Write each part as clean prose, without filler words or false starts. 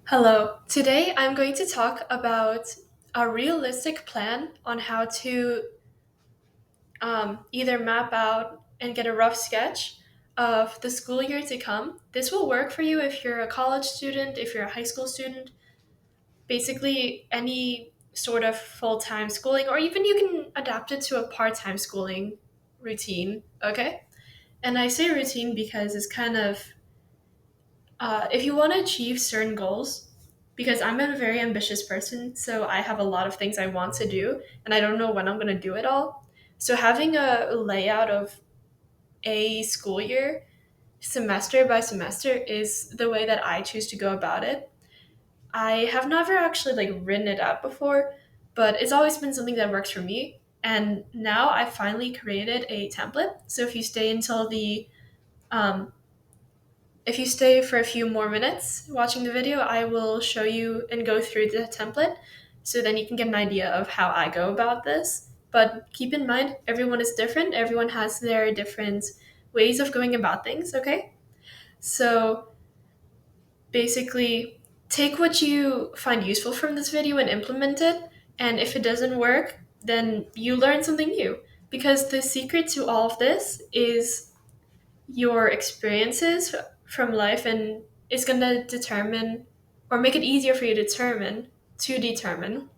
Hello. Today I'm going to talk about a realistic plan on how to either map out and get a rough sketch of the school year to come. This will work for you if you're a college student, if you're a high school student, basically any sort of full time schooling, or even you can adapt it to a part time schooling routine, okay? And I say routine because it's kind of if you want to achieve certain goals, because I'm a very ambitious person, so I have a lot of things I want to do, and I don't know when I'm going to do it all. So having a layout of a school year, semester by semester, is the way that I choose to go about it. I have never actually written it out before, but it's always been something that works for me. And now I finally created a template. So um, if you stay for a few more minutes watching the video, I will show you and go through the template so then you can get an idea of how I go about this. But keep in mind, everyone is different, everyone has their different ways of going about things, okay? So basically, take what you find useful from this video and implement it. And if it doesn't work, then you learn something new. Because the secret to all of this is your experiences from life, and it's going to determine or make it easier for you to determine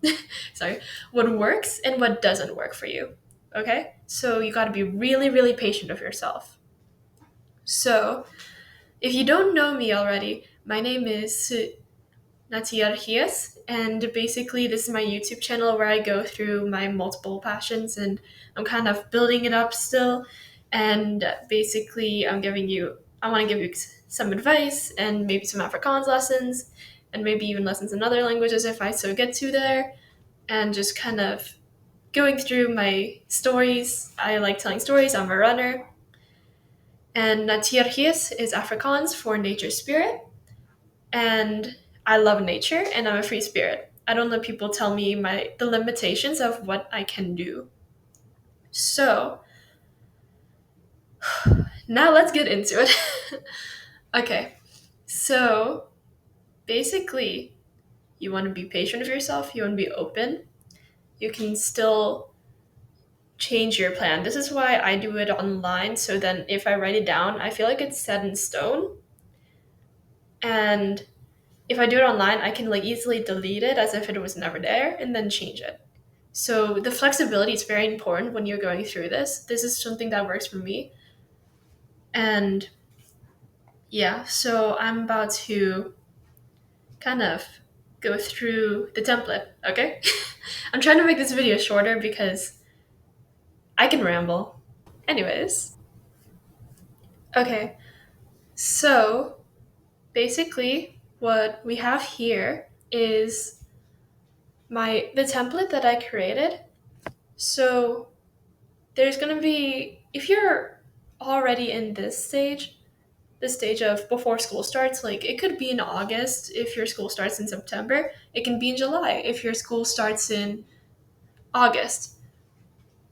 sorry, what works and what doesn't work for you. Okay, so you got to be really really patient with yourself. So if you don't know me already, my name is Natia Argias, and basically this is my YouTube channel where I go through my multiple passions, and I'm kind of building it up still. And basically, I want to give you some advice and maybe some Afrikaans lessons, and maybe even lessons in other languages if I so get to there, and just kind of going through my stories. I like telling stories. I'm a runner, and Natia Argias is Afrikaans for nature spirit, and I love nature and I'm a free spirit. I don't let people tell me the limitations of what I can do. So now let's get into it. Okay, so basically, you want to be patient with yourself. You want to be open. You can still change your plan. This is why I do it online. So then, if I write it down, I feel like it's set in stone. And if I do it online, I can easily delete it as if it was never there and then change it. So the flexibility is very important when you're going through this. This is something that works for me. And yeah, so I'm about to kind of go through the template, okay? I'm trying to make this video shorter because I can ramble. Anyways, okay, so basically what we have here is the template that I created. So there's gonna be, if you're already in this stage of before school starts, it could be in August if your school starts in September. It can be in July if your school starts in August.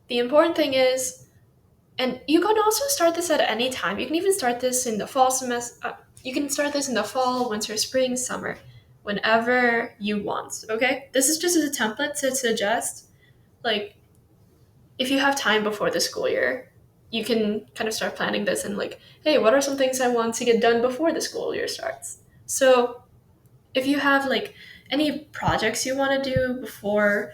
The important thing is, and you can also start this at any time. You can even start this in the fall semester. You can start this in the fall, winter, spring, summer, whenever you want. Okay, this is just a template to suggest, like, if you have time before the school year, you can kind of start planning this and hey, what are some things I want to get done before the school year starts? So if you have any projects you want to do before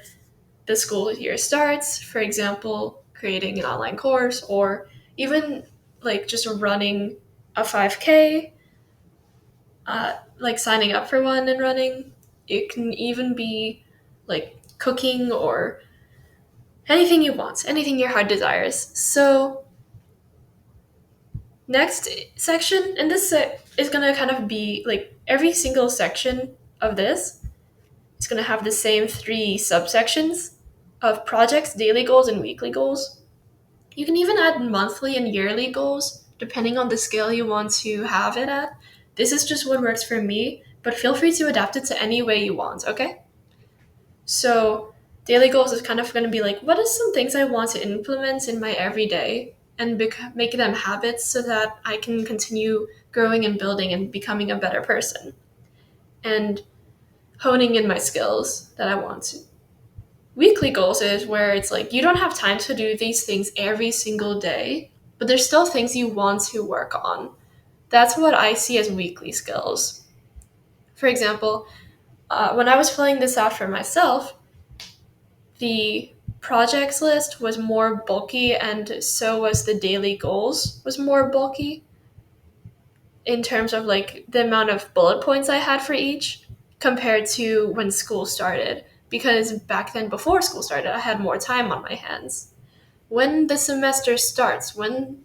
the school year starts, for example, creating an online course or even just running a 5K, signing up for one and running. It can even be cooking or anything you want, anything your heart desires. So next section, and this is gonna kind of be every single section of this. It's gonna have the same three subsections of projects, daily goals, and weekly goals. You can even add monthly and yearly goals depending on the scale you want to have it at. This is just what works for me, but feel free to adapt it to any way you want, okay? So, daily goals is kind of going to be what are some things I want to implement in my everyday and make them habits so that I can continue growing and building and becoming a better person. And honing in my skills that I want to. Weekly goals is where it's like you don't have time to do these things every single day, but there's still things you want to work on. That's what I see as weekly skills. For example, when I was filling this out for myself, the projects list was more bulky, and so was the daily goals was more bulky in terms of like the amount of bullet points I had for each compared to when school started. Because back then, before school started, I had more time on my hands. When the semester starts, when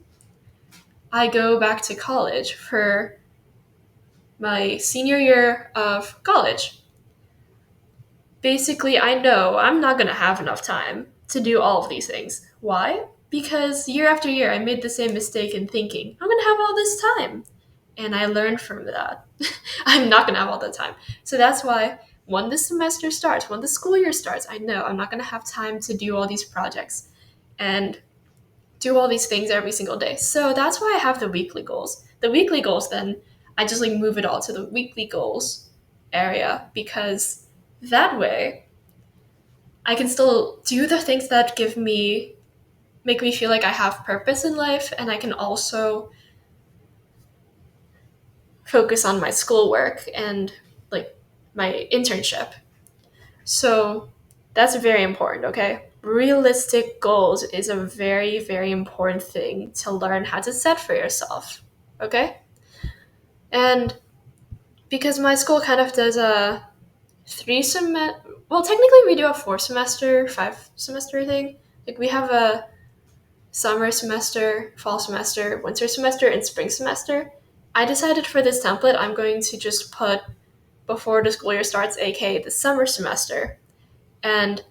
I go back to college for my senior year of college, basically, I know I'm not going to have enough time to do all of these things. Why? Because year after year, I made the same mistake in thinking, I'm going to have all this time. And I learned from that. I'm not going to have all the time. So that's why when the semester starts, when the school year starts, I know I'm not going to have time to do all these projects and do all these things every single day. So that's why I have the weekly goals. The weekly goals, then, I just like move it all to the weekly goals area because that way I can still do the things that make me feel like I have purpose in life, and I can also focus on my schoolwork and like my internship. So that's very important, okay? Realistic goals is a very, very important thing to learn how to set for yourself, okay? And because my school kind of does a well, technically we do a 4 semester, 5 semester thing. Like we have a summer semester, fall semester, winter semester, and spring semester. I decided for this template, I'm going to just put before the school year starts, aka the summer semester, and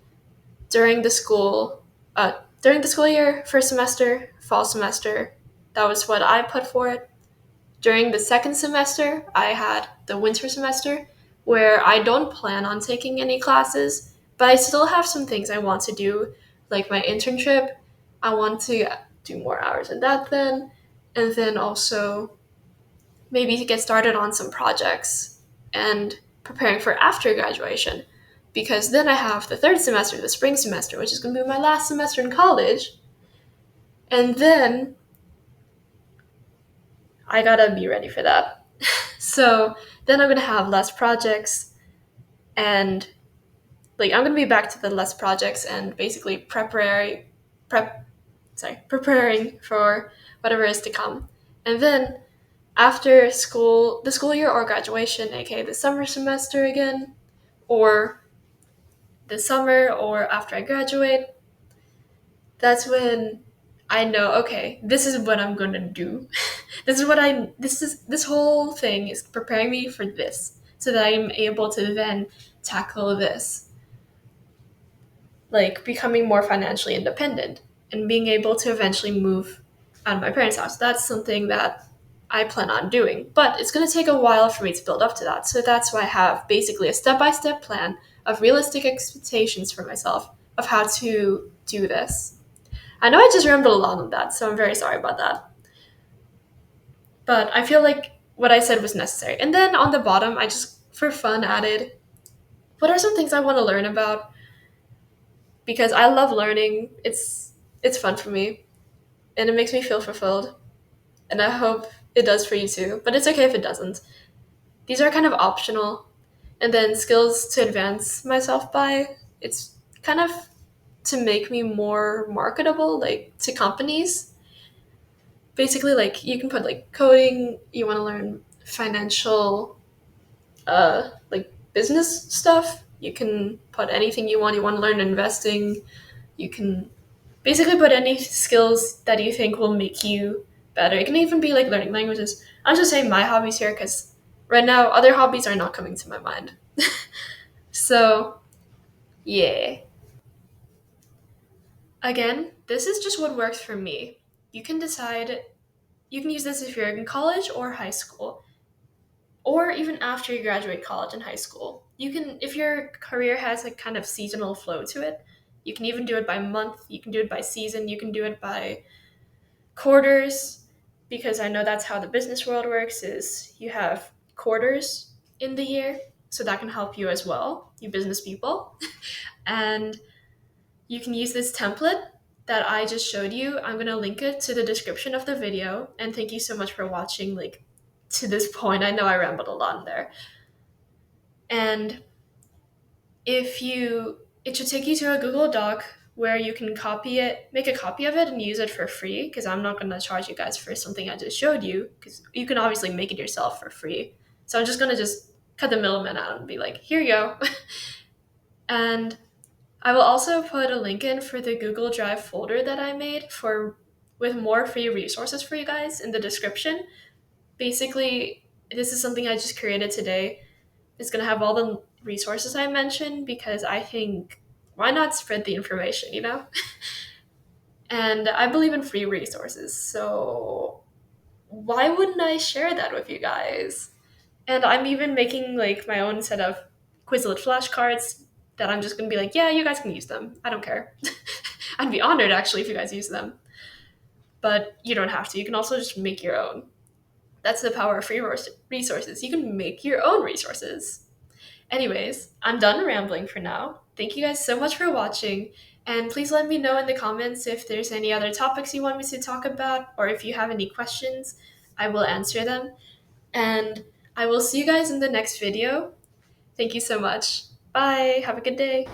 during the school, during the school year, first semester, fall semester. That was what I put for it. During the second semester, I had the winter semester, where I don't plan on taking any classes, but I still have some things I want to do, like my internship. I want to do more hours in that then, and then also maybe to get started on some projects and preparing for after graduation. Because then I have the third semester, the spring semester, which is going to be my last semester in college. And then I gotta be ready for that. So then I'm gonna have less projects, and like I'm gonna be back to the less projects and basically prep preparing for whatever is to come. And then after school, the school year or graduation, aka the summer semester again, or the summer or after I graduate, that's when I know, okay, this is what I'm gonna do. This whole thing is preparing me for this so that I'm able to then tackle this, like becoming more financially independent and being able to eventually move out of my parents' house. That's something that I plan on doing, but it's going to take a while for me to build up to that. So that's why I have basically a step-by-step plan of realistic expectations for myself of how to do this. I know I just rambled a lot on that, so I'm very sorry about that. But I feel like what I said was necessary. And then on the bottom, I just, for fun, added what are some things I want to learn about, because I love learning. It's fun for me, and it makes me feel fulfilled. And I hope it does for you too. But it's okay if it doesn't. These are kind of optional. And then skills to advance myself by. It's kind of to make me more marketable, like to companies. Basically, like you can put like coding. You want to learn financial, like business stuff. You can put anything you want. You want to learn investing. You can basically put any skills that you think will make you better. It can even be like learning languages. I'll just say my hobbies here because right now other hobbies are not coming to my mind. So, yeah. Again, this is just what works for me. You can decide, you can use this if you're in college or high school, or even after you graduate college and high school. You can, if your career has like kind of seasonal flow to it, you can even do it by month, you can do it by season, you can do it by quarters, because I know that's how the business world works is you have quarters in the year. So that can help you as well, you business people. And you can use this template that I just showed you. I'm going to link it to the description of the video. And thank you so much for watching, like, to this point. I know I rambled a lot in there. And if you, it should take you to a Google Doc where you can copy it, make a copy of it and use it for free, because I'm not going to charge you guys for something I just showed you, because you can obviously make it yourself for free. So I'm just going to just cut the middleman out and be like, here you go. And I will also put a link in for the Google Drive folder that I made for with more free resources for you guys in the description. Basically, this is something I just created today. It's going to have all the resources I mentioned because I think why not spread the information, you know? And I believe in free resources. So why wouldn't I share that with you guys? And I'm even making like my own set of Quizlet flashcards that I'm just going to be like, yeah, you guys can use them. I don't care. I'd be honored actually if you guys use them. But you don't have to. You can also just make your own. That's the power of free resources. You can make your own resources. Anyways, I'm done rambling for now. Thank you guys so much for watching. And please let me know in the comments if there's any other topics you want me to talk about, or if you have any questions, I will answer them. And I will see you guys in the next video. Thank you so much. Bye. Have a good day.